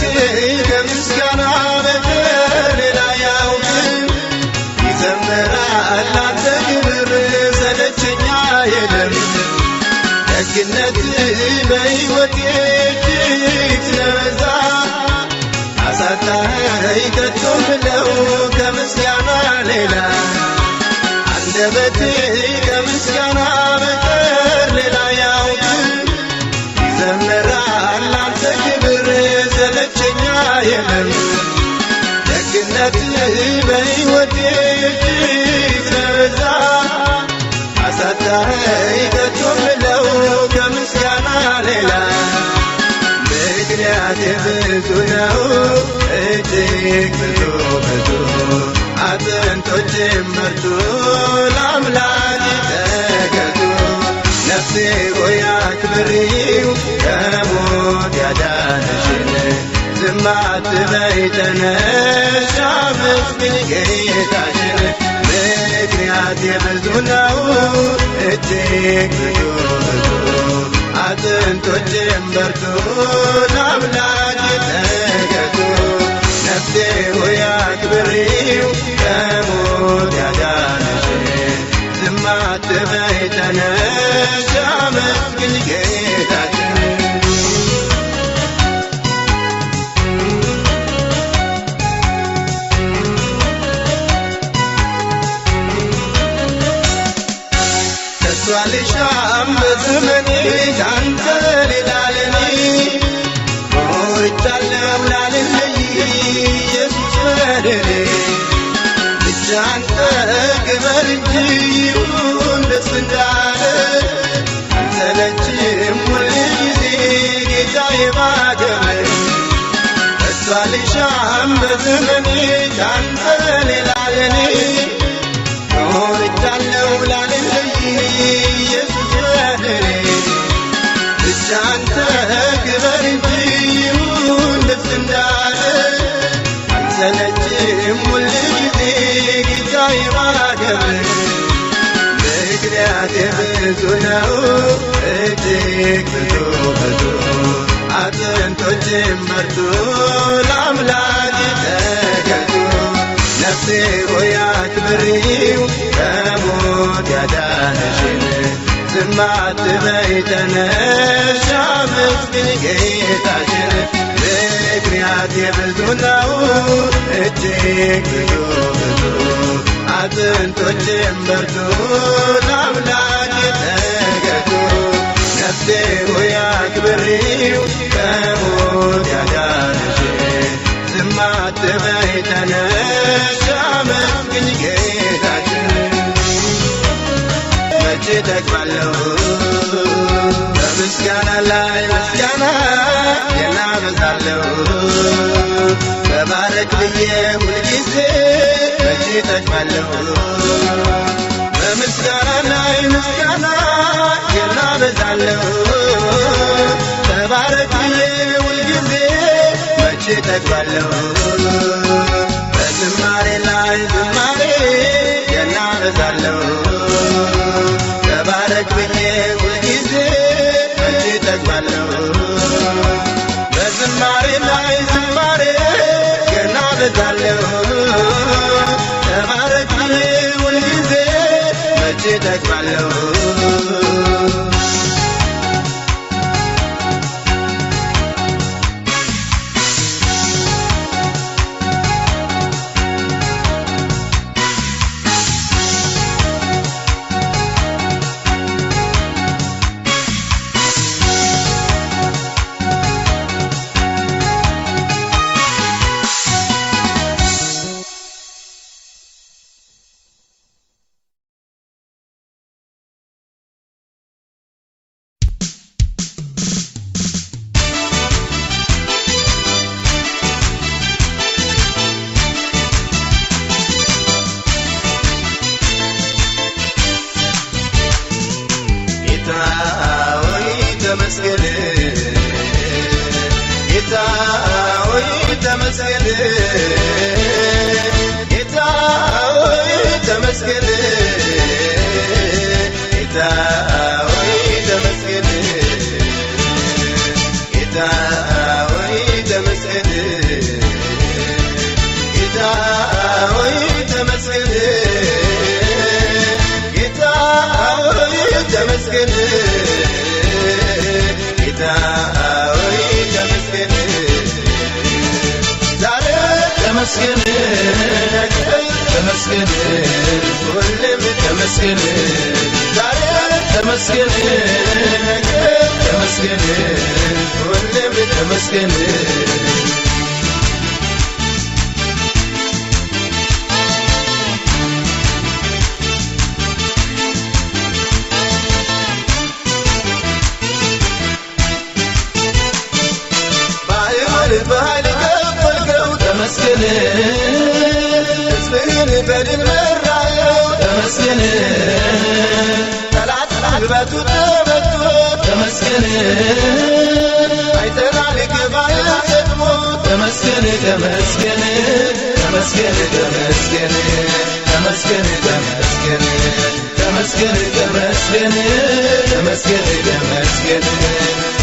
ከምስጋና በቀር ሌላ ያውቅም ይዘምራል ላንተ ክብር ሰለቸኝ አይልም ደግነት በሕይወቴ እጅግ ስለበዛ አሳጣኸኝ ከቶ ምለው ከምስጋና ሌላ አንደበቴ ከምስጋና በቀር ሌላ ያውቅም ይዘምራል ላንተ ክብር ሰለቸኝ አይልም ደግነት በሕይወቴ እጅግ ስለበዛ አሳጣኸኝ ከቶ ምለው ከምስጋና ሌላ ምክንያቴ ብዙ ነው እጅግ ብዙ አጥንቶቼም በርቱ ለአምላክ ተገዙ ነፍሴ ሆይ አክብሪው ከሞት ያዳነሽን ዝም አትበይ ተነሽ አመስግኝ ጌታሽን ምክንያቴ ብዙ ነው እጅግ ብዙ አጥንቶቼም በርቱ ለአምላክ ተገዙ ነፍሴ ሆይ አክብሪው ከሞት ያዳነሽን ዝም አትበይ ተነሽ አመስግኝ ጌታሽን አልሻም በዘመኔ ካንተ ሌላ ለኔ ሞልቻለሁ ላልለይ ኢየሱስ በደሌ ብቻ አንተ ክበር እንጂ ይሁን ደስ እንዳለ አልሰለችም ሁልጊዜ ጌታዬ ባገር እሱ አልሻም በዘመኔ ካንተ ሌላ ለኔ ሞልቻለሁ ላልለይ ኢየሱስ በደሌ ብቻ አንተ ክበር እንጂ ይሁን ደስ እንዳለ አልሰለችም ሁልጊዜ ጌታዬ ባከብር ምክንያቴ ብዙ ነው እጅግ ብዙ አጥንቶቼም በርቱ ለአምላክ ተገዙ ነፍሴ ሆይ አክብሪው ከሞት ያዳነሽን ዝም አትበይ ተነሽ አመስግኝ ጌታሽን ምክንያቴ ብዙ ነው እጅግ ብዙ አጥንቶቼም በርቱ ለአምላክ ተገዙ ነፍሴ ሆይ አክብሪው ከሞት ያዳነሽን ዝም አትበይ ተነሽ አመስግኝ ጌታሽን መቼ እጠግባለሁ በምስጋና ላይ ምስጋና የናበዛለሁ ተባረክ ብዬ ሁልጊዜ መቼ እጠግባለሁ በምስጋና ላይ ምስጋና የናበዛለሁ ተባረክ ብዬ ሁልጊዜ መቼ እጠግባለሁ በዝማሬ ላይ ዝማሬ የናበዛለሁ ተባረክ ብዬ ሁልጊዜ መቼ እጠግባለሁ በዝማሬ ላይ ዝማሬ የናበዛለሁ ተባረክ ብዬ ሁልጊዜ መቼ እጠግባለሁ ተመስገን ጌታ ሆይ ተመስገን ጌታ ሆይ ተመስገን ጌታ ሆይ ተመስገን ጌታ ሆይ ተመስገን ጌታ ሆይ ተመስገን ጌታ ሆይ ተመስገን ዛሬ ተመስገን ተመስገን ሁሌም ተመስገን ዛሬ ተመስገን ተመስገን ሁሌም ተመስገን በኃይል ከፈልከው ተመስገን ሕዝብህን በድል መራኸው ተመስገን ጠላት ጉልበቱ ተመቶ ተመስገን አይተናል ግባህን ገጥሞ ተመስገን ተመስገን ተመስገን ተመስገን ተመስገን ተመስገን ተመስገን ተመስገን ተመስገን ተመስገን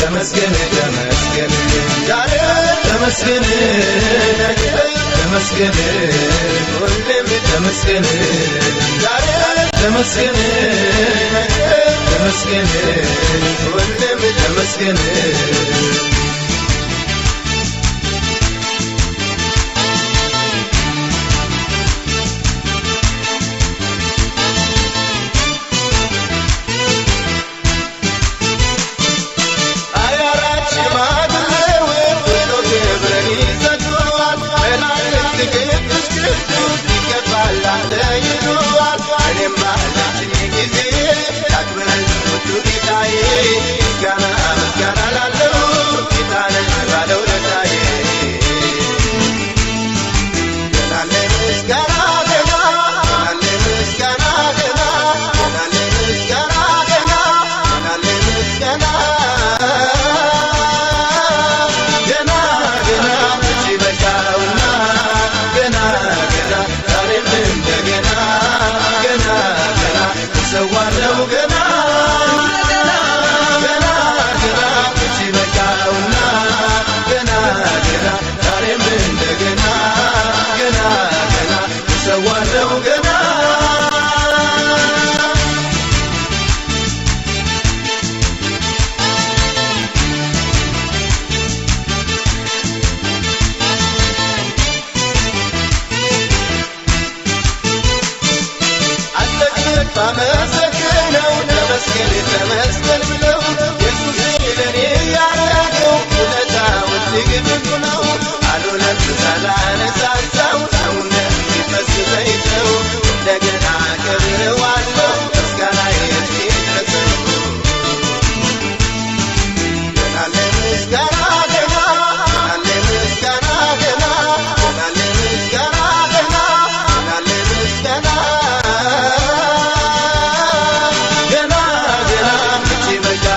ተመስገን ተመስገን ዛሬ ተመስገን ተመስገን ሁሌም ተመስገን ዛሬ ተመስገን ተመስገን ሁሌም ተመስገን ባመሰግነው ተመስገን ተመስገን ብለው ኢየሱስ ለኔ ያደረገው ውለታውን እጅግ ብዙ ነው። አልሆነም ሳላነሳሳው ሰውነት ሲፈስሰኝ ሰው እንደገና አከብረዋለሁ ምስጋናዬ እስኪድረሰው ገና ለምስጋና ገና ገና ለምስጋና ገና ገና ለምስጋና ገና ገና ለምስጋና ገና ገና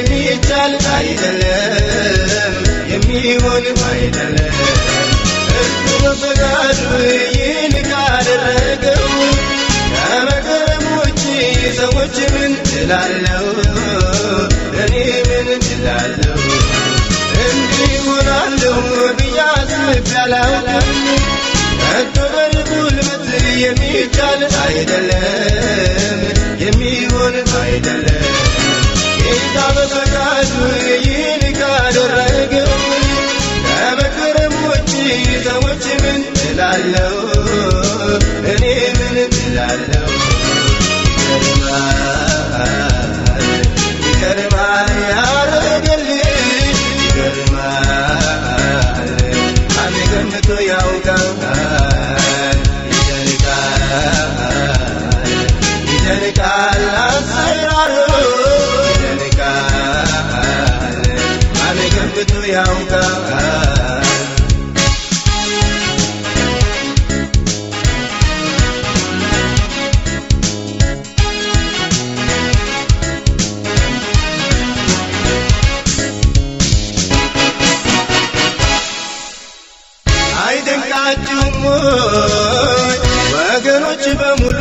የሚቻል አይደለም የሚሆን አይደለም እርሱ በፈቃዱ ይህን ካደረገው ከመገረም ውጪ ሰዎች ምን እላለሁ እኔ ምን እላለሁ እንዲህ እሆናለሁ ብዬ አስቤ አላውቅም ከቶ በጉልበት የሚቻል አይደለም የሚሆን አይደለም ጌታ በፈቃዱ ይህን ካደረገው ከመገረም ውጪ ሰዎች ምን እላለሁ እኔ ምን እላለሁ ይገርማል ያረገልኝ ይገርማል ማን ገምቶ ያውቃል ይደንቃል አሰራሩ ይደንቃል ማን ገምቶ ያውቃል አይደንቃችሁም ወገኖች በሙሉ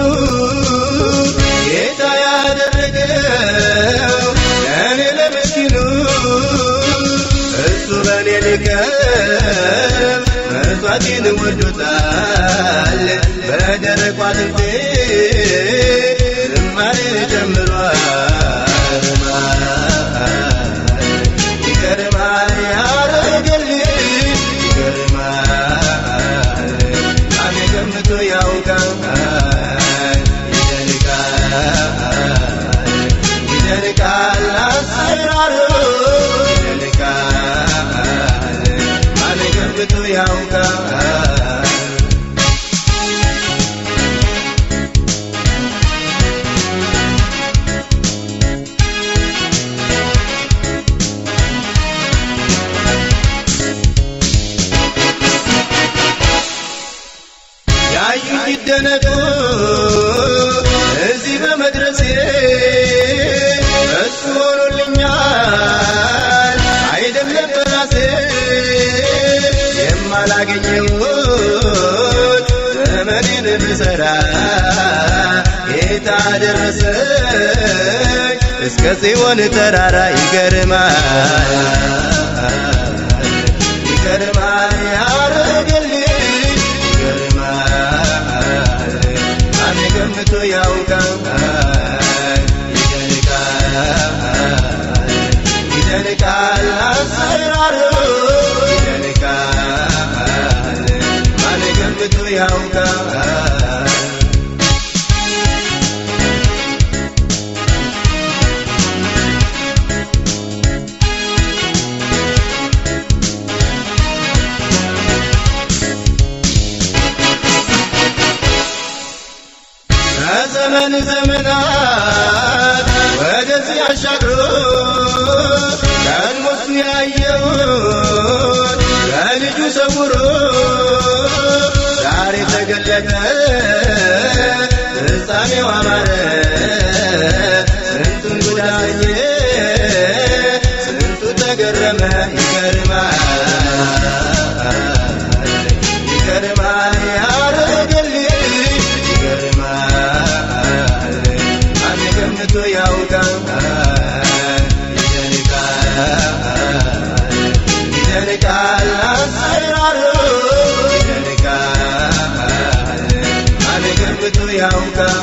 ጌታ ያደረገው ለእኔ ለምስኪኑ እሱ በእኔ ሊቀርብ መሥዋዕቴን ወዶታል በደረቁ አጥንቴ ዝማሬን ጨምሯል ይገርማል ያረገልኝ ይገርማል ማን ገምቶ ያውቃል ይደንቃል አሰራሩ ይደንቃል ማን ገምቶ ያውቃል ያዩኝ ይደነቁ እዚህ በመድረሴ እሱ ሆኖልኛል አይደለም በራሴ የማላገኘውን ዘመኔን ብሠራ ጌታ ደረሰኝ እስከ ጽዮን ተራራ ይገርማል ይገርማል ያረገልኝ ይገርማል ማን ገምቶ ያውቃል ይደንቃል አሰራሩ ይደንቃል ማን ገምቶ ያውቃል ከዘመን ዘመናት ወደዚህ አሻግሮ ቀድሞ እሱ ያየውን ከልጁ ሰውሮ ዛሬ ተገለጠ ፍጻሜው አማረ ስንቱን ጉድ አየ ስንቱ ተገረመ ይገርማል ያረገልኝ ይገርማል ማን ገምቶ ያውቃል ይደንቃል አሰራሩ ይደንቃል ማን ገምቶ ያውቃል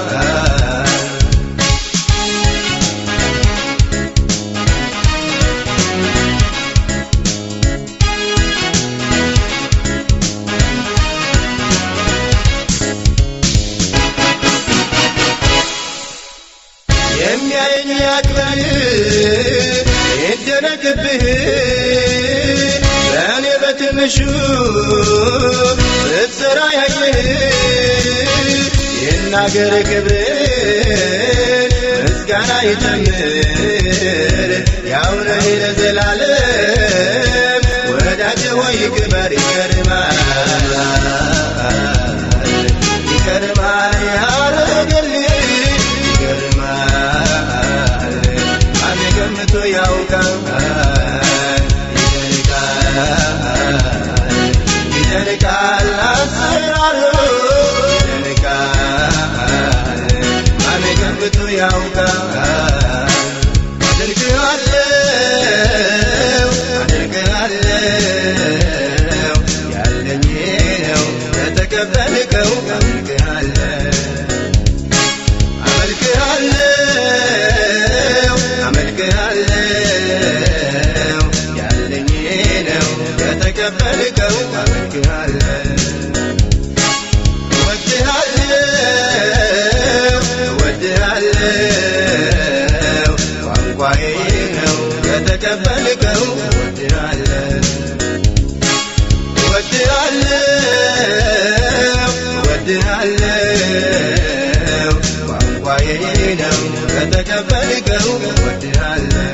የሚያየኝ ያክብር ይደነቅብህ ለእኔ በትንሹ ስትሠራ ያየህ ይናገር ክብርን ምስጋና ይጨምር ያው ነህ ለዘላለም ወዳጄ ሆይ ክበር ይገርማል ያረገልኝ ይገርማል ማን ገምቶ ያውቃል አመልክሃለሁ ያለኝ ነው ከተቀበልከው አመልክሃለሁ ያለኝ ነው ከተቀበልከው እወድሃለሁ ቋንቋዬ ነው ከተቀበልከው እወድሃለሁ ቋንቋዬ ነው ከተቀበልከው እወድሃለሁ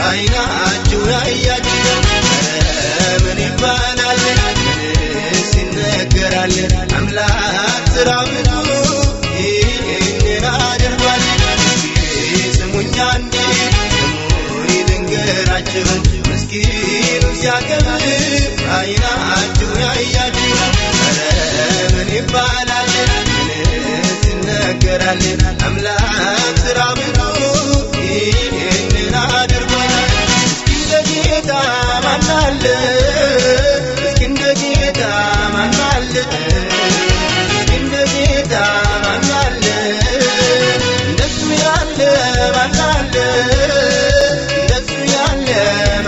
አይናችሁ ያያችሁ ምን ይባላል ምንስ ይነገራል አምላክ ስራው ይህንን አድርጓል ስሙኝ አንዴ ስሙኝ ልንገራችሁ ምስኪኑ ሲያከብር አይናችሁ ያያችሁ ምን ይባላል ምንስ ይነገራል አምላክ ስራው ይህንን አድርጓል ጌታ ማናለ እስኪ እንደ ጌታ ማናለ እስኪ እንደ ጌታ ማናለ እንደሱ ያለ ማናለ እንደሱ ያለ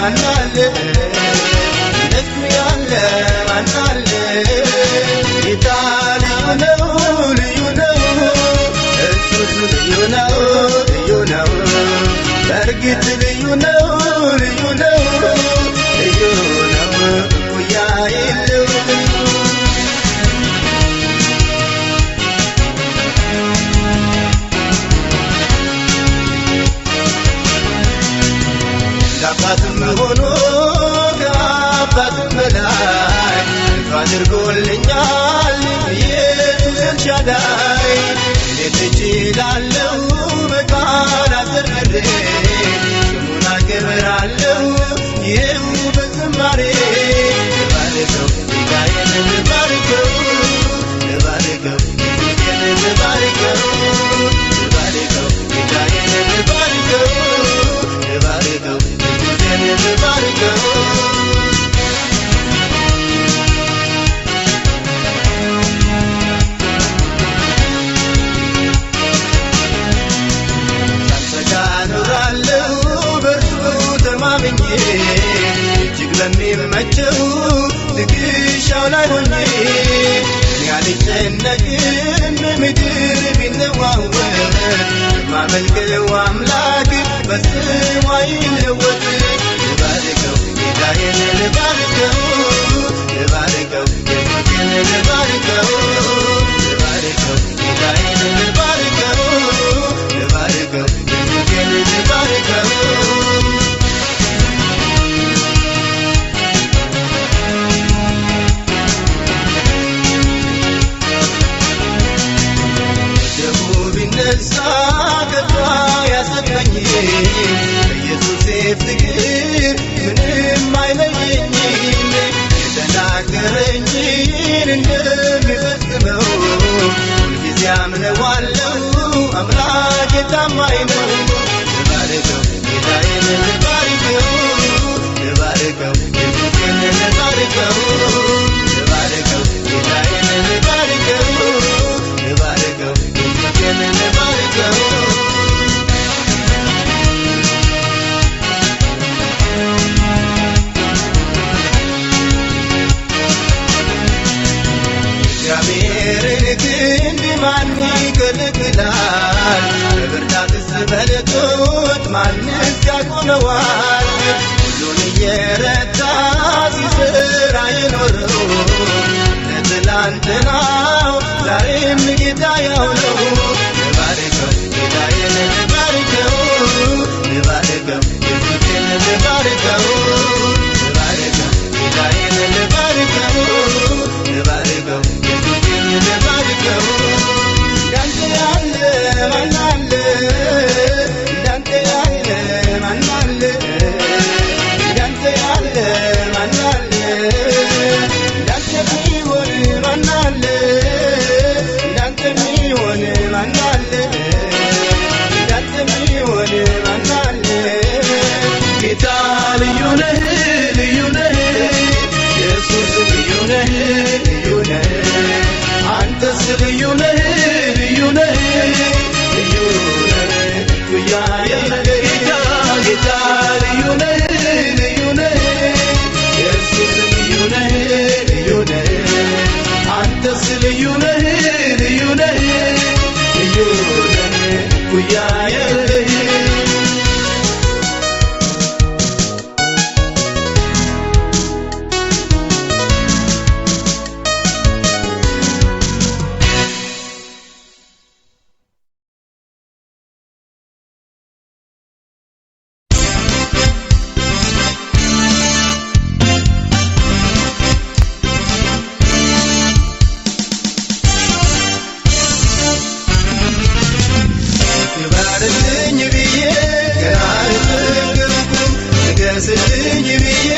ማናለ እንደሱ ያለ ማናለ ጌታ ልዩ ነው ልዩ ነው እሱ ልዩ ነው ልዩ ነው በእርግጥ ልዩ ነው ልዩ ነው ልዩ ነው እኩያ የለው ለአባትም ሆኖ ከአባትም በላይ እሱ አድርጎልኛል ኢየሱስ ኤልሻዳይ እንዴት እችላለሁ በቃላት ዘርዝሬ ስሙን አከብራለሁ ይኸው በዝማሬ ልባርከው ጌታዬን ልባርከው ልባርከው ኢየሱሴን ልባርከው ልባርከው ጌታዬን ልባርከው ልባርከው ኢየሱሴን ልባርከው እጅግ በሚመቸው ትከሻው ላይ ሆኜ እኔ አልጨነቅም በምድር ቢነዋወጥ የማመልከው አምላክ ፈጽሞ አይለወጥ ልባርከው ጌታዬን ልባርከው ልባርከው ኢየሱሴን ልባርከው ልባርከው ጌታዬን ልባርከው ልባርከው ኢየሱሴን ልባርከው ከቷ ያሰጠኝ ኢየሱሴ ፍቅር ምንም አይለየኝም የተናገረኝን እንደሚፈጽመው ሁልጊዜ አምነዋለሁ አምላኬ ታማኝ ነው ልባርከው ጌታዬን ልባርከው ልባርከው ኢየሱሴን ልባርከው ልባርከው ጌታዬን ልባርከው ልባርከው ኢየሱሴን ልባርከው እግዚአብሔርን ክንድ ማን ይከለክላል? በብርታትስ በልጦት ማንስ ያቆመዋል? እየረታ ሲሰራ የኖረው ለትላንትናው ዛሬም ጌታ ያው ነው። ልባርከው ጌታዬን ልባርከው ልባርከው ኢየሱሴን ልባርከው ልባርከው ጌታዬን ልባርከው ልባርከው ኢየሱሴን ልባርከው እንዳንተ ያለ ማን አለ እንዳንተ ያለ ማን አለ እንዳንተ ያለ ማን አለ እንዳንተ የሚሆን ማን አለ እንዳንተ የሚሆን ማን አለ እንዳንተ የሚሆን ማን አለ ጌታ ልዩ ነህ ልዩ ነህ ኢየሱስ ልዩ ነህ ልዩ ነህ አንተስ ልዩ ነህ ልዩ ነህ ልዩ ነህ ኩያ የለህ ጌታ ልዩ ነህ ልዩ ነህ ኢየሱስ ልዩ ነህ ልዩ ነህ አንተስ ልዩ ነህ ልዩ ነህ ልዩ ነህ ኩያ የለህ ክበርልኝ ብዬ ገና አልጠገብኩም ንገስልኝ ብዬ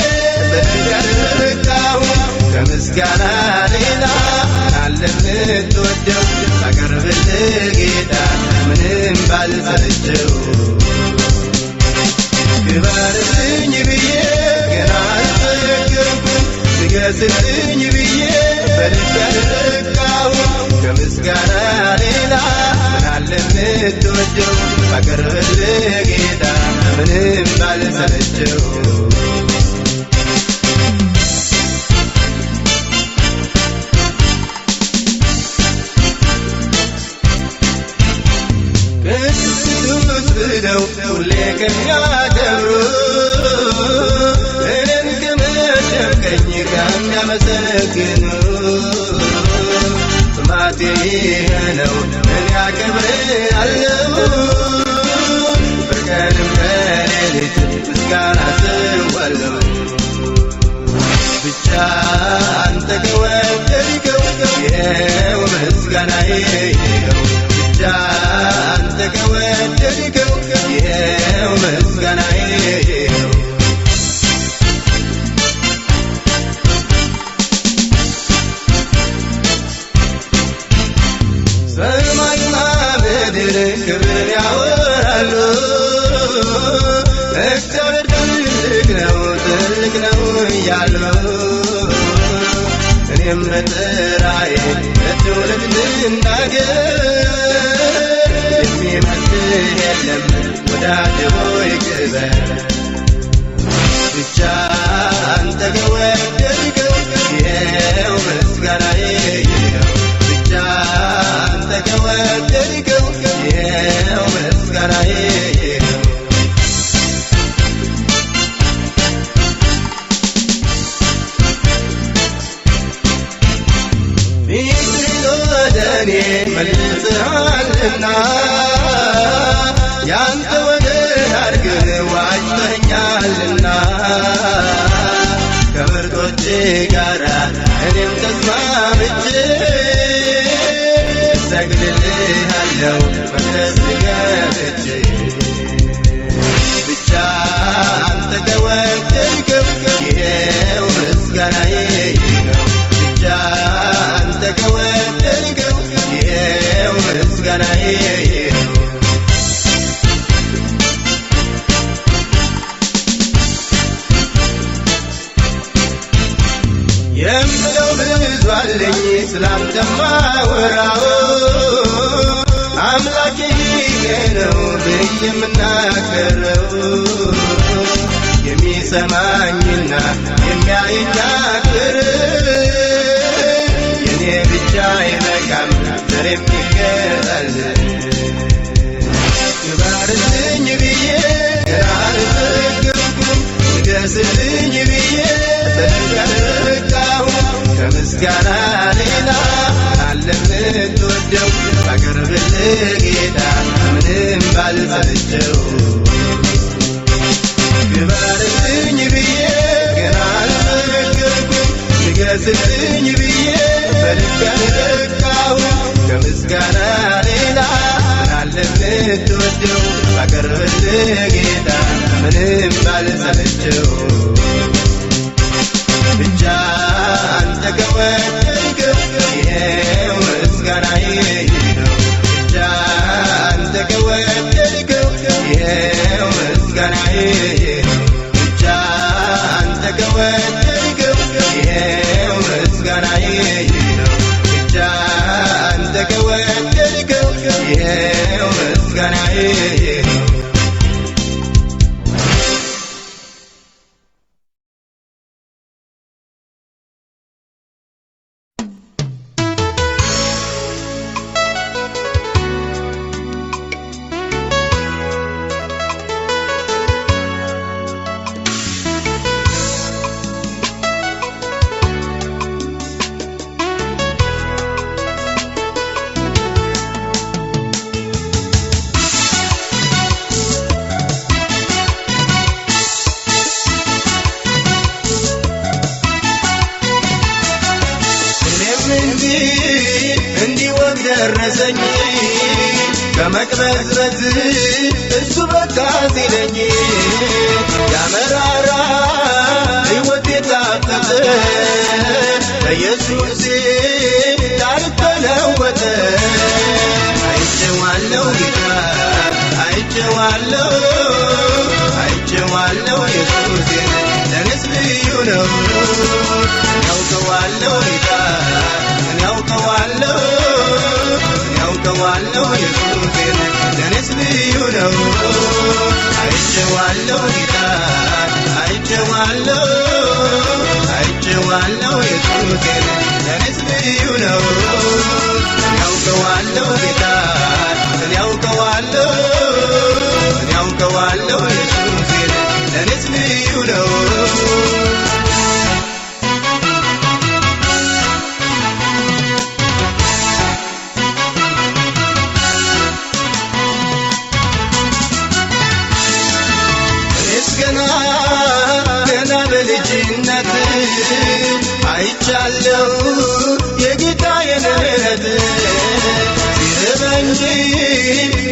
በደል አልበቃሁም ከምስጋና ሌላ አለ የምትወደው ሳቀርብልህ ጌታ ምንም ባልሰለቸው ክበርልኝ ብዬ ገና አልጠገብኩም ንገስልኝ ብዬ በደል አልበቃሁም ከምስጋና ሌላ አለ የምትወደው ሳቀርብልህ ጌታ ምንም ባልሰለቸው ቅዱስ ብለው ሁሌ ከሚያከብሩ እኔን ከመሸከኝ ከሚያመሰግኑ ጥማቴ ይህ ነው እኔ አከብርሃለሁ በቀንም በሌሊት ምስጋና እሰዋለሁ ብቻ አንተ ከወደድከው ይኸው ምስጋናዬ ይኸው ብቻ አንተ ከወደድከው ይኸው ምስጋናዬ ይኸው ሰማይና ምድር ክብር ያወራሉ እግዚአብሔር ትልቅ ነው እያሉ እኔም በጥራዬ ለትውልድ ልናገር የሚመስልህ የለም ወዳጄ ሆይ ክበር ብቻ አንተ ከወደድከው ይኸው ምስጋናዬ ይኸው ብቻ አንተ ከወደድከው ይኸው ምስጋናዬ ይኸው ፊትህን ወደ እኔ መልሰሃልና ያንተ ወገን አድርገህ ዋጅተኸኛልና ከምርጦቼ ጋራ እኔም ተስማምቼ እሰግድልሃለሁ መቅደስ ገብቼ ብቻ አንተ ከወደድከው ይኸው ምስጋናዬ ይኸው ብቻ አንተ ከወደድከው ይኸው ምስጋናዬ ይኸው የምለው ብዙ አለኝ ስላንተ ማወራው አምላኬ ነው ብዬ የምናገረው የሚሰማኝና የሚያየኝ አክብር የኔ ብቻ አይበቃም ዘር የሚገዛል ክበርልኝ ብዬ ገና አልጠገብኩም ንገስልኝ ብዬ በልበቃሁ ከምስጋና ሌላ አለ የምትወደው ባቀርብልህ ጌታ ምንም ባልሰለቸው ግባርልኝ ብዬ ገና አልመረገርኩም ንገስልኝ ብዬ በልበቃሁ ከምስጋና ሌላ አለ የምትወደው ባቀርብልህ ጌታ ምንም ባልሰለቸው ብቻ አንተ ከወደድከው ይሄው ምስጋናዬ ነው ብቻ አንተ ከወደድከው ይሄው ምስጋናዬ ነው ብቻ አንተ ከወደድከው ይሄው ምስጋናዬ ነው ብቻ አንተ ከወደድከው ይሄው ምስጋናዬ ነው እንዲወግ ደረሰኝ ከመቅበዝበዝ እሱ በቃ ሲለኝ ያመራራ ሕይወት የታጠጠ በኢየሱስ ታሪክ ተለወጠ አይቼዋለሁ ጌታ አይቼዋለሁ ኢየሱሴን ለእኔስ ልዩ ነው ያውቀዋለሁ ጌታ ያውቀዋለሁ ኢየሱሴን ለእኔስ ልዩ ነው አይቼዋለሁ ጌታ አይቼዋለሁ ኢየሱሴን ለእኔስ ልዩ ነው ያውቀዋለሁ ጌታ ያውቀዋለሁ ኢየሱሴን ለእኔስ ልዩ ነው ገና በልጅነት አይቻለሁ የጌታዬን ምሕረት ሲርበኝ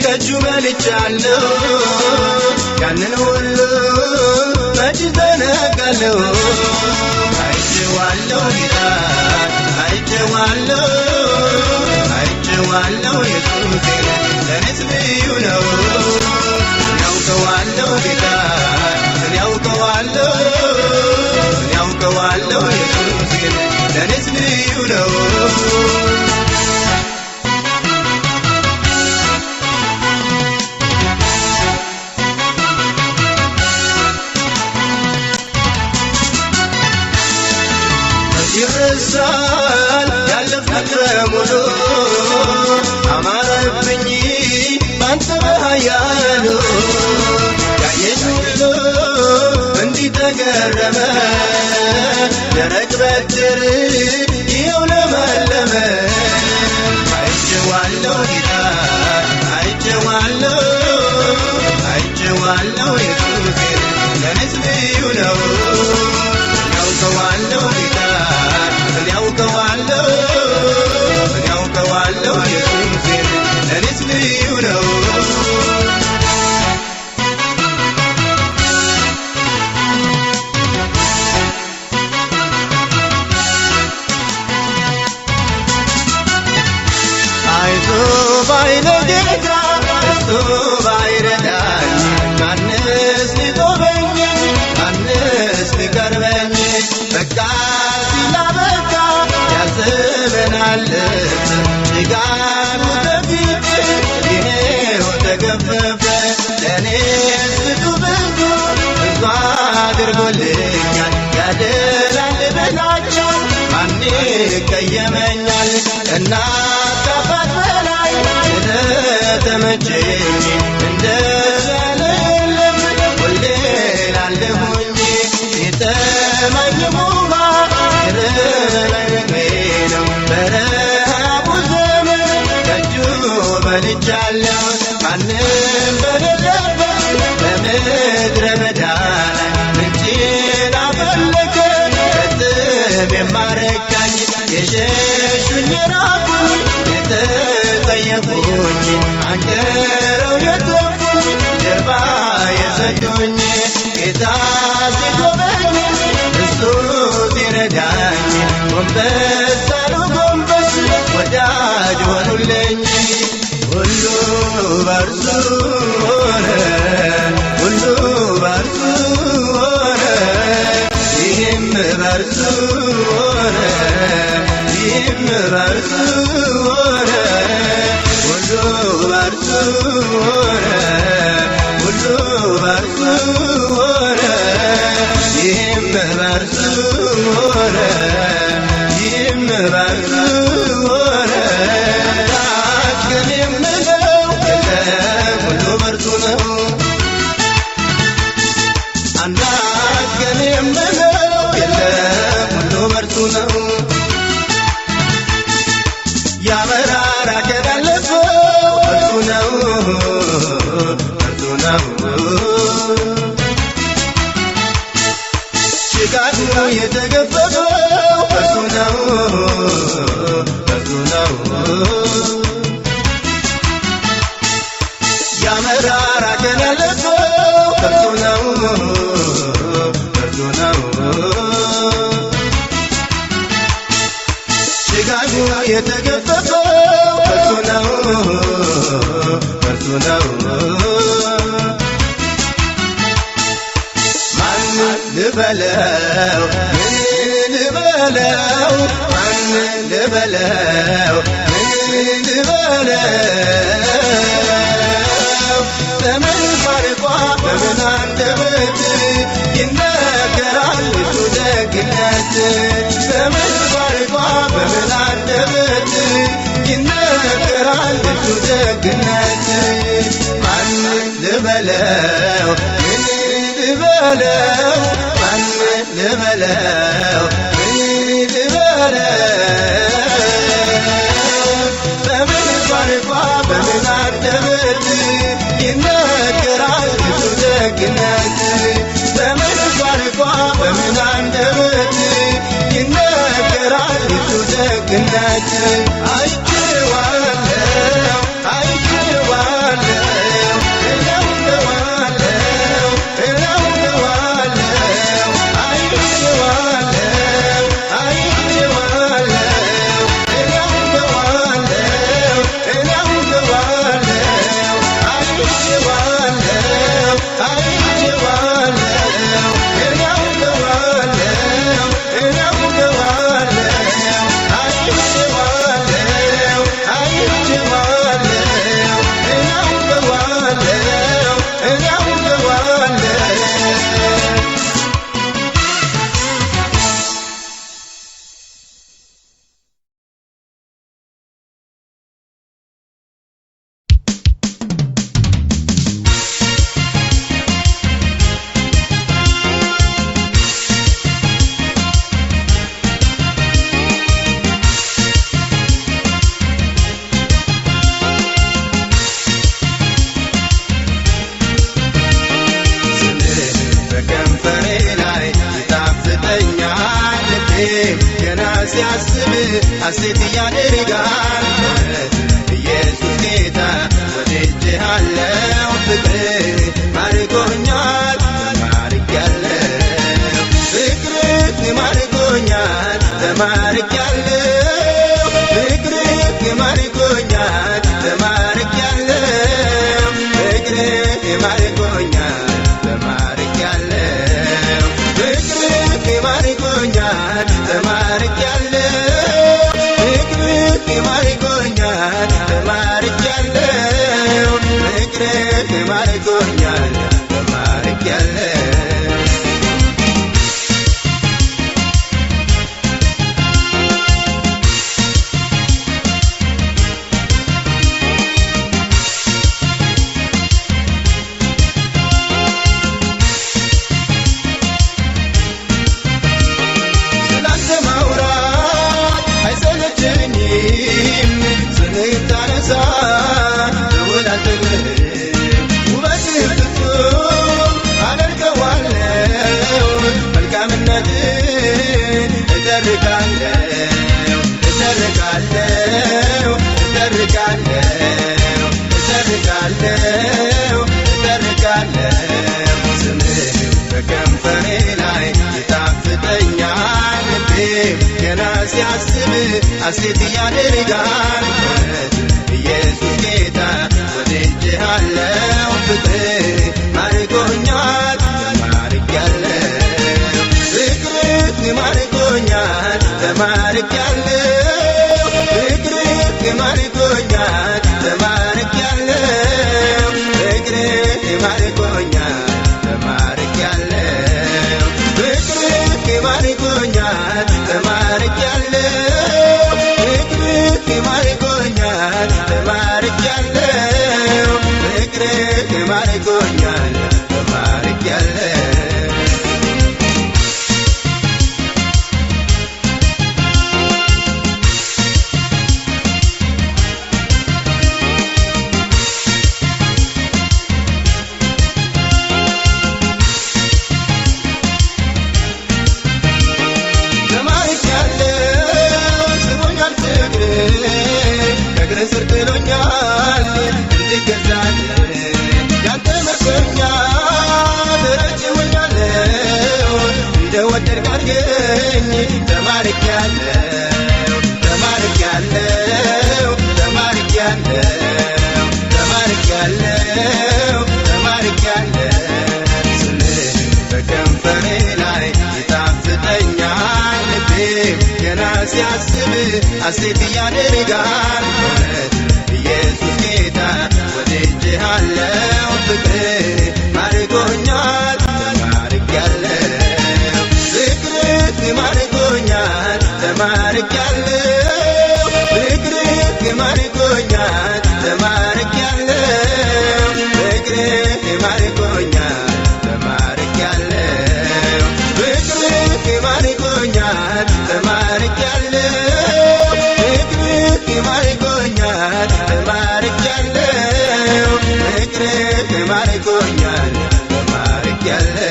ከእጁ በልቻለሁ ያንን ሁሉ መች ዘነጋለሁ አይቼዋለሁ ጌታ አይቼዋለሁ ኢየሱሴን ለእኔስ ልዩ ነው ያውቀዋለሁ ጌታ ያውቀዋለሁ ኢየሱሴን ለእኔስ ልዩ ነው ይረሳል ያለፈው በሙሉ አማረብኝ ባንተ በኃያሉ ያየኝ ሁሉ እንዲህ ተገረመ ደረቅ በትር ይኸው ለመለመ አይቼዋለሁ ጌታ አይቼዋለሁ ኢየሱሴን ለእኔስ ልዩ ነው ያውቀዋለሁ ጌታ ያውቀዋለሁ ኢየሱሴን ለእኔስ ልዩ ነው ባይነው ጌታ እሱ ባይረዳኝ ማንስ ሊቆመኝ ማንስ ሊቀርበኝ በቃ ሲላበቃ ያዘመናለት ጭጋጉ ከፊቴ ይሄው ተገፈፈ ለእኔስ ብዙ አድርጎልኛል ያደላል በላቸው ማን ይቀየመኛል እናት ከአባት በላይ ስለተመቸኝ እንደዛ የለም ሁሌ ላለሁኝ የማይጠማኝም ውሃ የረረኝ ነው በረሃቡ ዘመን ከእጁ በልቻለሁ ማንም በሌለበት በምድረ በዳ ላይ ምንጭን አፈለቀ ከጥም የማረካኝ የሸሹኝ የራቁኝ የተጸየፉኝ አንቀረው የተፉኝ ጀርባ የሰጡኝ ጌታ ሲጎበኝ እሱ ሲረዳኝ ጎንበስ አሉ ጎንበስ ወዳጅ ሆኑልኝ ሁሉ በርሱ ሆነ ሁሉ በርሱ ሆነ ይህም በርሱ ሆነ ይህም በርሱ ሆነ ሁሉ በርሱ ሆነ ሁሉ በርሱ ሆነ ይህም በርሱ ሆነ ይህም በርሱ ሆነ አንዳች ቀን የምለው የለም ሁሉ በርቱ ነው ያመራራ ከዳለፈው በርቱ ነው በርቱ ነው ጭጋጉ የተገፈፈው በርቱ ነው በርቱ ነው ያመራራ ከዳለፈው በርቱ ነው በርቱ ነው ጭጋጉ የተገፈፈው በርቱ ነው በርቱ ነው ማን ልበለው ምን ልበለው ማን ልበለው ምን ልበለው በምን ቋንቋ በምን አንደበት ይነገራል እሱ ደግነት በምን ቋንቋ በምን አንደበት ይነገራል እሱ ደግነት ማን ልበለው ምን ልበለው ማን ልበለው ምን ልበለው በምን ቋንቋ በምን አንደበት ይነገራል እሱ ደግነት በምን ቋንቋ በምን አንደበት ይነገራል እሱ ደግነት አይቼዋለሁ አይቼዋለሁ እለምደዋለሁ እለምደዋለሁ አይቼዋለሁ አይቼዋለሁ እለምደዋለሁ እለምደዋለሁ ሲያስብ ሐሴት ያደርጋል ኢየሱስ ጌታ ወድጄሃለሁ ፍቅር ማርኮኛል ተማርኬያለሁ ፍቅር ማርኮኛል ተማርኬያለሁ ፍቅር ማርኮኛል ተማርኬያለሁ ፍቅር ማርኮኛል ተማርኬያለሁ ፍቅር ማርኮኛል ተማርኬያለሁ ፍቅር ማርኮኛል ተማርኬያለሁ ፍቅር ማርኮኛል ተማርኬያለሁ ስምህ ይታነሳ ልውል አልጠግብም ውበትህ ፍጹም አደርገዋለሁ መልካምነትህን እተርካለሁ እተርካለሁ እተርካለሁ እተርካለሁ እተርካለሁ ስምህ በከንፈሬ ላይ ይጣፍጠኛል ልቤ ገና ሲያስብ ሐሴት ያደርጋል ኢየሱስ ጌታ ወድጄሃለሁ ፍቅርህ ማርኮኛል ተማርኬያለሁ ፍቅርህ ማርኮኛል ተማርኬያለሁ ፍቅርህ ማርኮኛል ተማርኬያለሁ ፍቅርህ ማርኮኛል ተማርኬያለሁ ፍቅርህ ማርኮኛል ተማርኬያለሁ ፍቅርህ ማርኮኛል ተማርኬያለሁ ፍቅርህ ማርኮኛል ተማርኬያለሁ ከእግርህ ስር ጥሎኛል እንድገዛል ያንተ መርኮኛ ተረጭሆኛለሁ እንደወደድክ አድርገኝ ተማርኬያለሁ ተማርኬያለሁ ተማርኬያለሁ ተማርኬያለሁ ተማርኬያለሁ ስምህ በከንፈሬ ላይ ይጣፍጠኛል ልቤ ገና ሲያስብ ሐሴት ያደርጋል ኢየሱስ ጌታ ወድጄሃለሁ ፍቅርህ ማርኮኛል ተማርኬያለሁ ፍቅርህ ማርኮኛል ተማርኬያለሁ ፍቅርህ ማርኮኛል ተማርኬያለሁ ፍቅርህ ማርኮኛል ተማርኬያለሁ ፍቅርህ ማርኮኛል ተማርኬያለሁ ፍቅርህ ማርኮኛል ተማርኬያለሁ ፍቅርህ ማርኮኛል ተማርኬያለሁ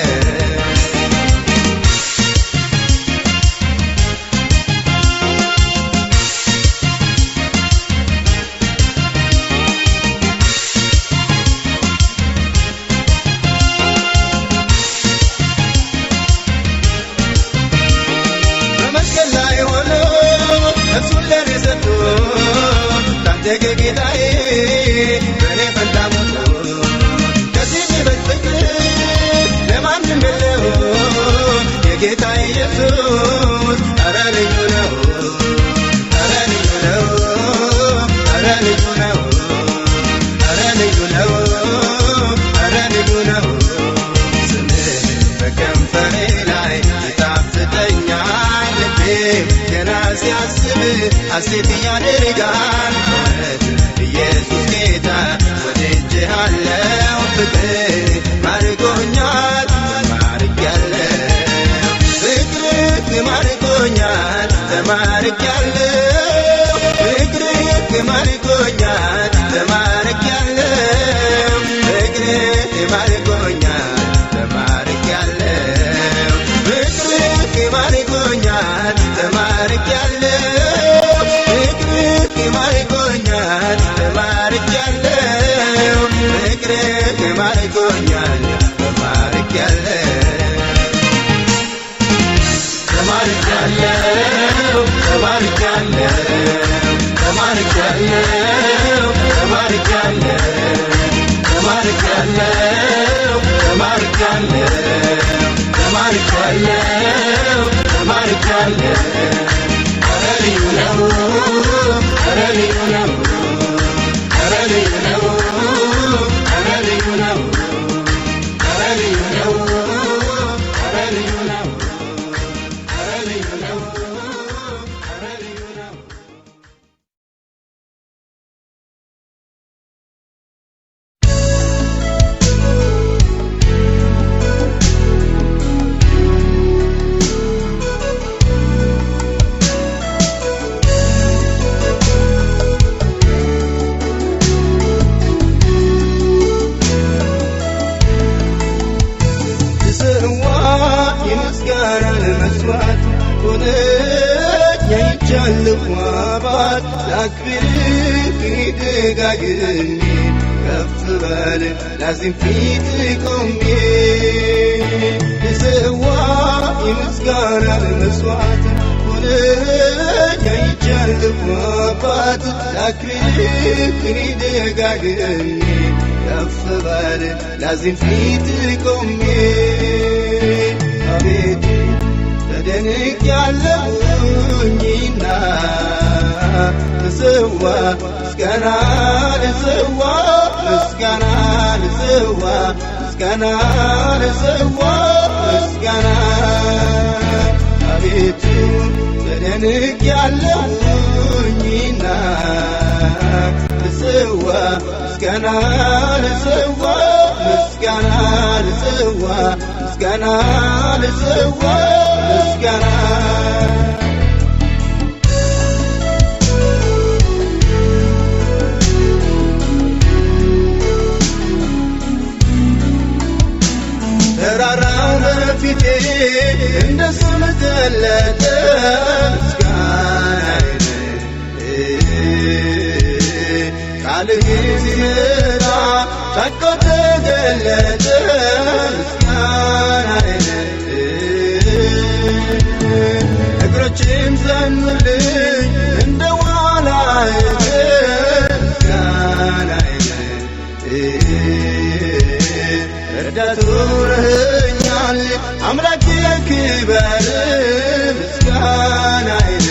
ጌታዬ በእኔ ፈንታ ሞቶ ከዚህ የሚበልጥ ፍቅር ለማንም የለው የጌታ ኢየሱስ ኧረ ልዩ ነው ኧረ ልዩ ነው ኧረ ልዩ ነው ኧረ ልዩ ነው ኧረ ልዩ ነው ስምህ በከንፈሬ ላይ ይጣፍጠኛል ልቤ ገና ሲያስብ ሐሴት ያደርጋል ኢየሱስ ጌታ ወድጄሃለሁ ፍቅርህ ማርኮኛል ተማርኬያለሁ ፍቅርህ ማርኮኛል ተማርኬያለሁ ፍቅርህ ማርኮኛል ተማርኬያለሁ ፍቅርህ ማርኮኛል ተማርኬያለሁ ፍቅርህ ማርኮኛል ተማርኬያለሁ ፍቅርህ ማርኮኛል ተማርኬያለሁ ፍቅርህ ማርኮኛል ተማርኬያለሁ ተማርኬያለሁ ተማርኬያለሁ ተማርኬያለሁ ተማርኬያለሁ ተማርኬያለሁ ተማርኬያለሁ ኧረ ልዩ ነው ኧረ ልዩ ነው ኧረ ልዩ ነው ኧረ ልዩ ነው ኧረ ልዩ ነው ኧረ ልዩ ነው ኧረ ልዩ ነው ኧረ ልዩ ነው ያይቻለሁ አባት ላክብርህ ደጋግሜ ከፍ በል ላዚም ፊት ቆሜ ልሰዋ የምስጋናን መስዋዕት ሆነኝ ያይቻለሁ አባት ላክብርህ ደጋግሜ ከፍ በል ላዚም ፊት ቆሜ አቤቱ ተደንቄያለሁኝና ልሰዋ ምስጋና ልሰዋ ምስጋና ልሰዋ ምስጋና ልሰዋ ምስጋና አቤቱ ተደንቄያለሁኝና ልሰዋ ምስጋና ልሰዋ ምስጋና ልሰዋ ምስጋና ልሰዋ ምስጋና ተራራው በፊቴ እንደ ሰም ተለጠ ምስጋናዬን ቃልህን ሲመራ ጫካው ተገለጠ ምስጋናዬን እግሮቼም ዘኑልኝ እንደ ዋላዬ ምስጋናዬን ረዳት ሆነኸኛል አምላኬ ክበር ምስጋናዬን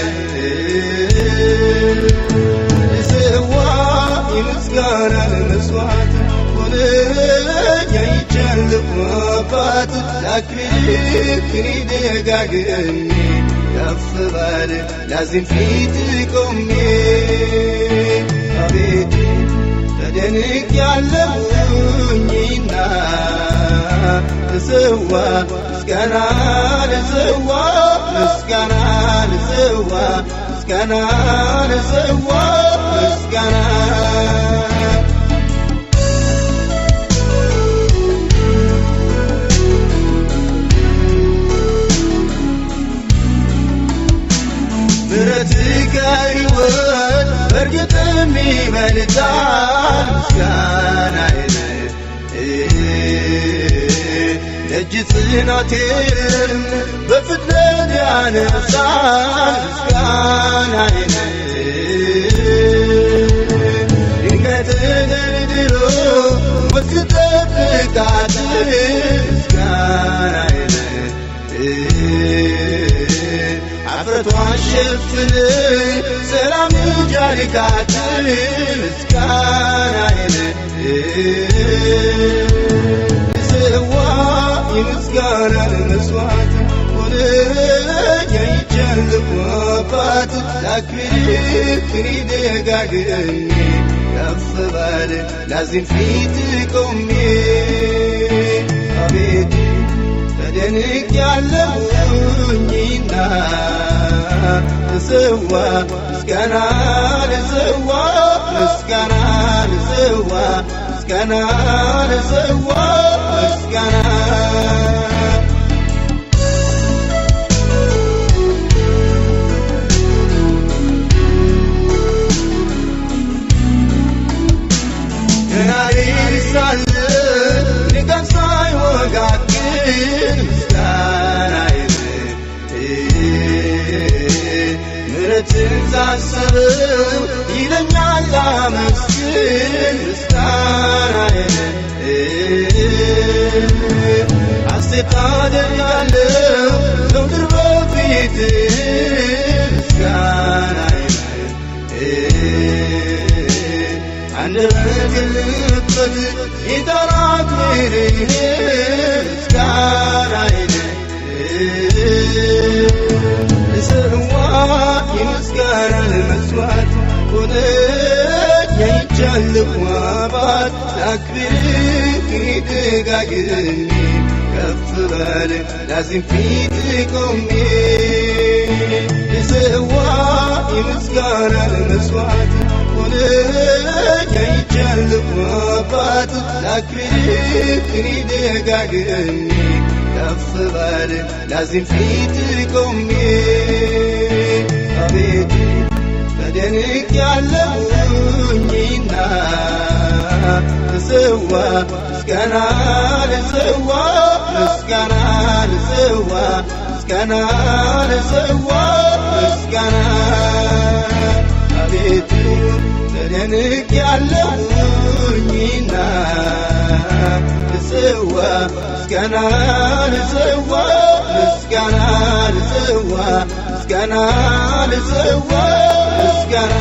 ልሰዋ የምስጋናን መስዋዕት ሆነኝ ያይቻለሁ አባት ላክብርህ ደጋግሜ ከፍ በል ላዚም ፊት ቆሜ አቤቱ ተደንቄያለሁኝና ልሰዋ ምስጋና ልሰዋ ምስጋና ልሰዋ ምስጋና ልሰዋ ምስጋና ምሕረትህ ከሕይወት በእርግጥም ይበልጣል ምስጋናዬን ደጅ ጽናቴን በፍጥነት ያነሳል ምስጋናዬን ድንገት ተደርድሮ ሞት ስጠብቃት ምስጋናዬን አፍረቷን ሸፍነህ ሰላም ጃልካት ምስጋናዬን ልሰዋ የምስጋናን መስዋዕት ሆነኝ ያይቻለሁ አባት ላክብርህ ደጋግሜ ከፍ በል ላዚም ፊት ቆሜ አቤቱ ተደንቄያለሁኝና ልሰዋ ምስጋና ልሰዋ ምስጋና ልሰዋ ምስጋና ልሰዋ ምስጋና ገና ሳለ ንጋት ሳይወጋግን ምስጋናዬን ምሕረትን ሳስበው ይለኛል አመስግን ምስጋናዬን ሐሴት አደርጋለሁ ዘወትር በፊትህ ምስጋናዬን አንደበቴን ልክፈት ጌታን አክብርህ ምስጋናዬን ልሰዋ የምስጋናን መስዋዕት ሆነኝ ያይቻለሁ አባት ላክብርህ ደጋግሜ ከፍ በል ላዚም ፊት ቆሜ ልሰዋ የምስጋናን መስዋዕት ሆነኝ ያይቻለሁ አባት ላክብርህ ደጋግሜ ከፍ በል ላዚም ፊት ቆሜ አቤቱ ተደንቄያለሁኝና ልሰዋ ምስጋና ልሰዋ ምስጋና ልሰዋ ምስጋና ልሰዋ ምስጋና አቤቱ ተደንቄያለሁኝና ልሰዋ ምስጋና ልሰዋ ምስጋና ልሰዋ ምስጋና ልሰዋ ምስጋና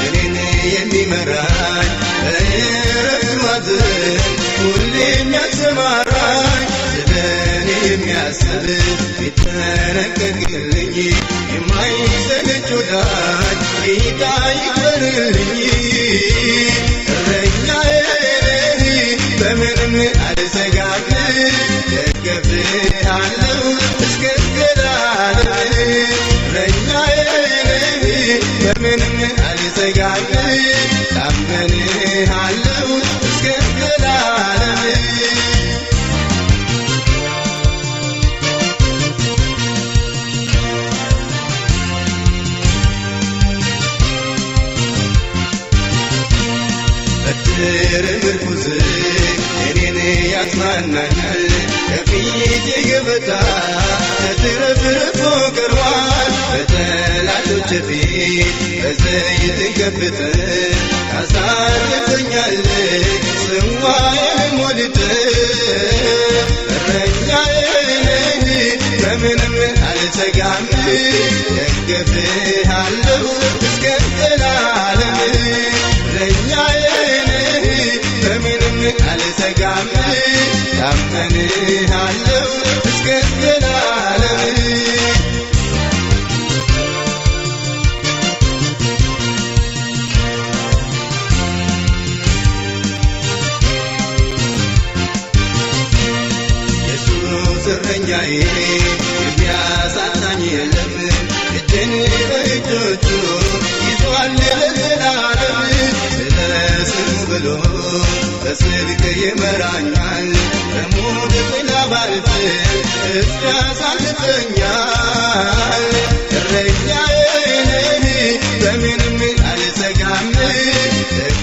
እኔን የሚመራኝ በዕረፍት ማዕዘን ሁሌ የሚያሰማራኝ ስለኔ የሚያስብ የሚጠነቀቅልኝ የማይሰለች ወዳጅ ጌታ ይክበርልኝ። እረኛዬ ነህ በምንም አልሰጋም ደግፌሃለሁ እስከ ዘላለም። እረኛዬ በምንም አልሰጋም ታመንሃለሁ እስከ ዘላለም። በትር ምርኩዝ እኔን ያጽናናኛል ከፊቴ ገበታ ተትረፍርፎ ቀርቧል በጠላቶቼ ፊት በዘይት ቀብተህ ታሳርፈኛለህ ጽዋዬን ሞልተህ። እረኛዬ ነህ በምንም አልሰጋም ደግፌሃለሁ እስከ ዘላለም። እረኛዬ ነህ በምንም አልሰጋም ታመንሃለሁ እስከ ዘላለም። እረኛዬ የሚያሳጣኝ የለም እጄን በእጆቹ ይዟል ለዘላለም። ስለ ስሙ ብሎ በጽድቅ ይመራኛል በሞት ጥላ ባልፍ እሱ ያሳልፈኛል። እረኛዬ ነህ በምንም አልሰጋም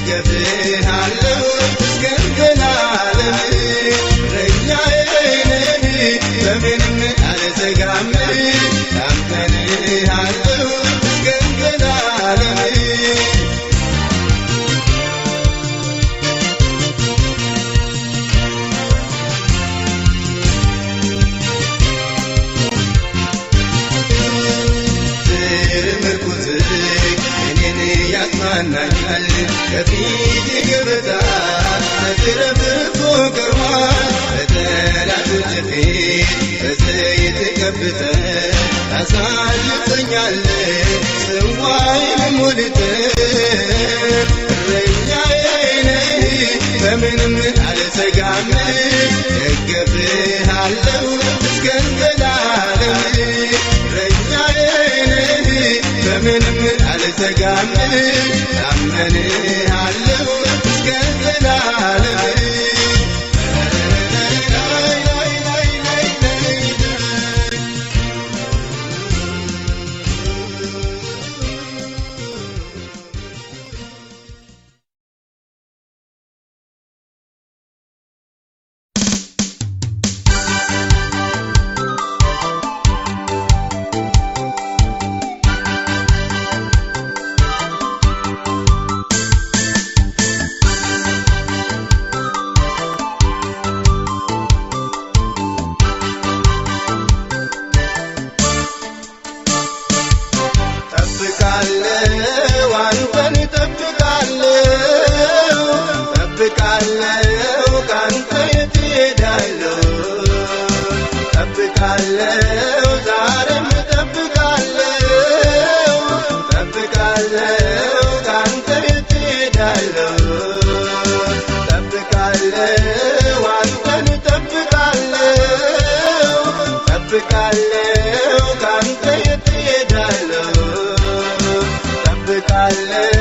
ደግፌሃለሁ እስከ ዘላለም። እረኛዬ በምንም አልሰጋም ታመንሃለሁ እስከ ዘላለም። ትር ምርኩዝ እኔን ያጽናናኛል ከፊቴ ገበታ ተትረፍርፎ ቀርቧል በጠላቶቼ ፊት በዘይት ቀብተህ ታሳልፈኛለህ ጽዋዬን ሞልተህ። እረኛዬ ነህ በምንም አልሰጋም ደግፌሃለሁ እስከ ዘላለም። እረኛዬ ነህ በምንም አልሰጋም ታመንሃለሁ እስከ ዘላለም። ጠብቃለሁ ዛሬም ጠብቃለሁ ጠብቃለሁ ካንተ የት እሄዳለሁ ጠብቃለሁ አንተን ጠብቃለሁ ጠብቃለሁ ካንተ የት እሄዳለሁ ጠብቃለሁ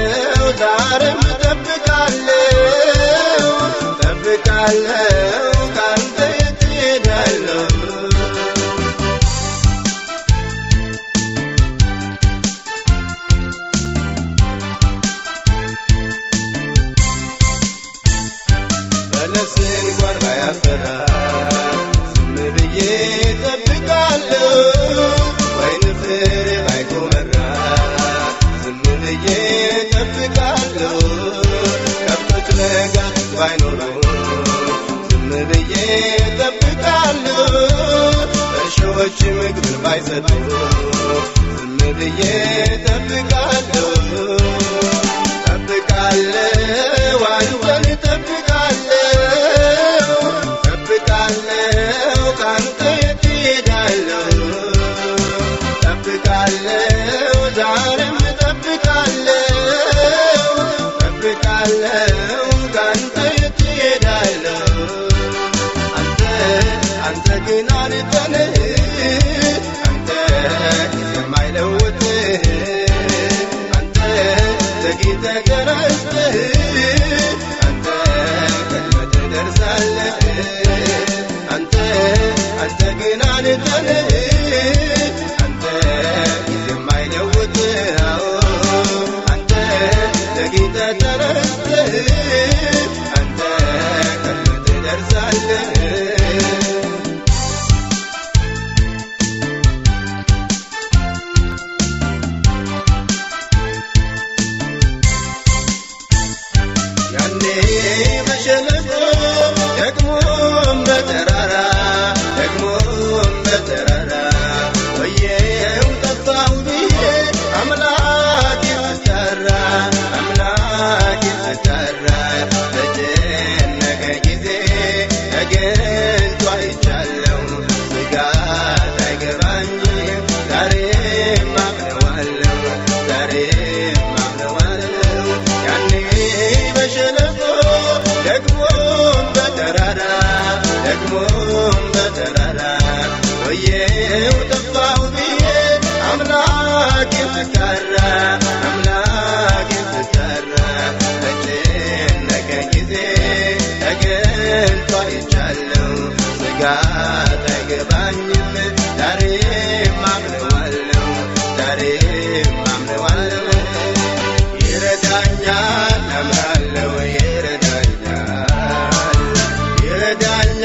ዛሬም ጠብቃለሁ ጠብቃለሁ ካንተ የት እሄዳለሁ በለስ እንኳን ባያፈራ ዝም ብዬ ጠብቃለሁ ወይን ፍሬ ባይጎመራ ዝም ብዬ ጠብቃለሁ ከብቶች ለጋት ባይኖሩ ዝም ብዬ ጠብቃለሁ እርሻዎች ምግብ ባይሰጡ ዝም ብዬ ጠብቃለሁ ጠብቃለሁ አንተን ጠብቃለሁ ጠብቃለሁ ካንተ የት እሄዳለሁ ጠብቃለሁ ዛሬም ጠብቃለሁ ጠብቃለሁ ካንተ የት እሄዳለሁ አንተ ግን አንተነህ አንተ የማይለውጥህ አንተ ዘግይተህ ተነስተህ አንተ ቀድመህ ትደርሳለህ አንተ ግን አንተነህ አንተ የማይለውጥህ አንተ ዘግይተህ ተነስተህ አንተ ቀድመህ ትደርሳለህ ያኔ በሸለቆ ደግሞም በተራራ ደግሞም በተራራ ወየው ጠፋሁ ብዬ አምላኬን ስጠራ አምላኬን ስጠራ በጨነቀ ጊዜ ተገኝቶ አይቻለሁ ስጋት አይገባኝም ዛሬም አምነዋለሁ ዛሬም አምነዋለሁ ያኔ በሸለቆ ደግሞም በተራራ ደግሞም በተራራ ወየው ጠፋሁ ብዬ አምላኬን ስጠራ አምላኬን ስጠራ በጨነቀ ጊዜ ተገኝቶ አይቻለሁ ስጋት አይገባኝም ዛሬም አምነዋለሁ ዛሬም አምነዋለሁ ይረዳኛል አምናለሁ ይረዳኛል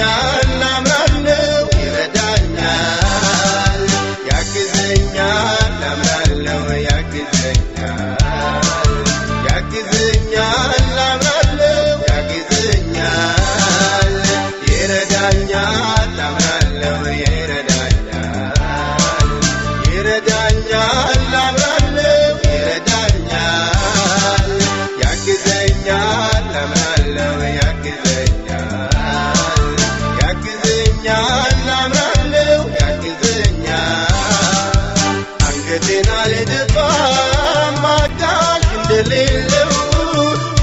አምናለሁ ይረዳኛል ያግዘኛል አምናለሁ ያግዘኛል አምናለሁ ያግዘኛል ይረዳኛል አምናለሁ ይረዳኛል አምናለሁ ይረዳኛል ያግዘኛል አምናለሁ ያግዘኛል አምናለሁ ያግዘኛል አንገቴን አልደፋም አጋዥ እንደሌለው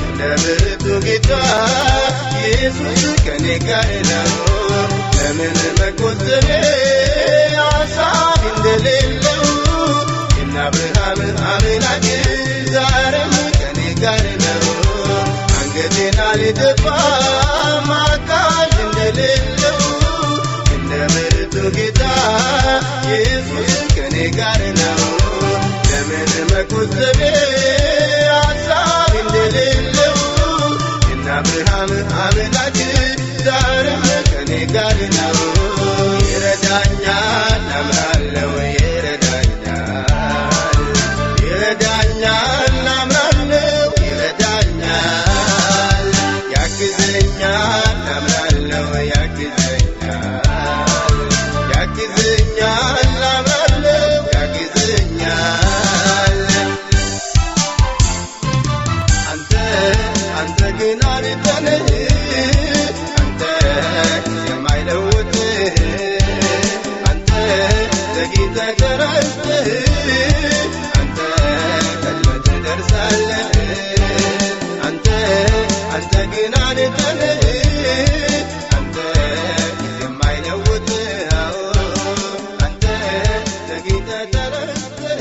እንደ ብርቱ ጌታ ኢየሱስ ከኔ ጋር ነው ለምን መቆዘሜ አሳብ እንደሌለው የእነ አብርሃም አምላክ ዛሬም ከኔ ጋር ነው አንገቴን አልደፋም አጋዥ እንደሌለው እንደ ብርቱ ጌታ ኢየሱስ ከኔ ጋር ነው ለምን መቆዘሜ አሳብ እንደሌለው የእነ አብርሃም አምላክ ዛሬም ከኔ ጋር ነው ይረዳኛል አምናለሁ ይረዳኛል አምናለሁ ይረዳኛል ያግዘኛል አምናለሁ ያግዘኛል አምናለሁ ያግዘኛል አንተ ግን አንተነህ አንተ የማይለውጥህ አንተ ነበር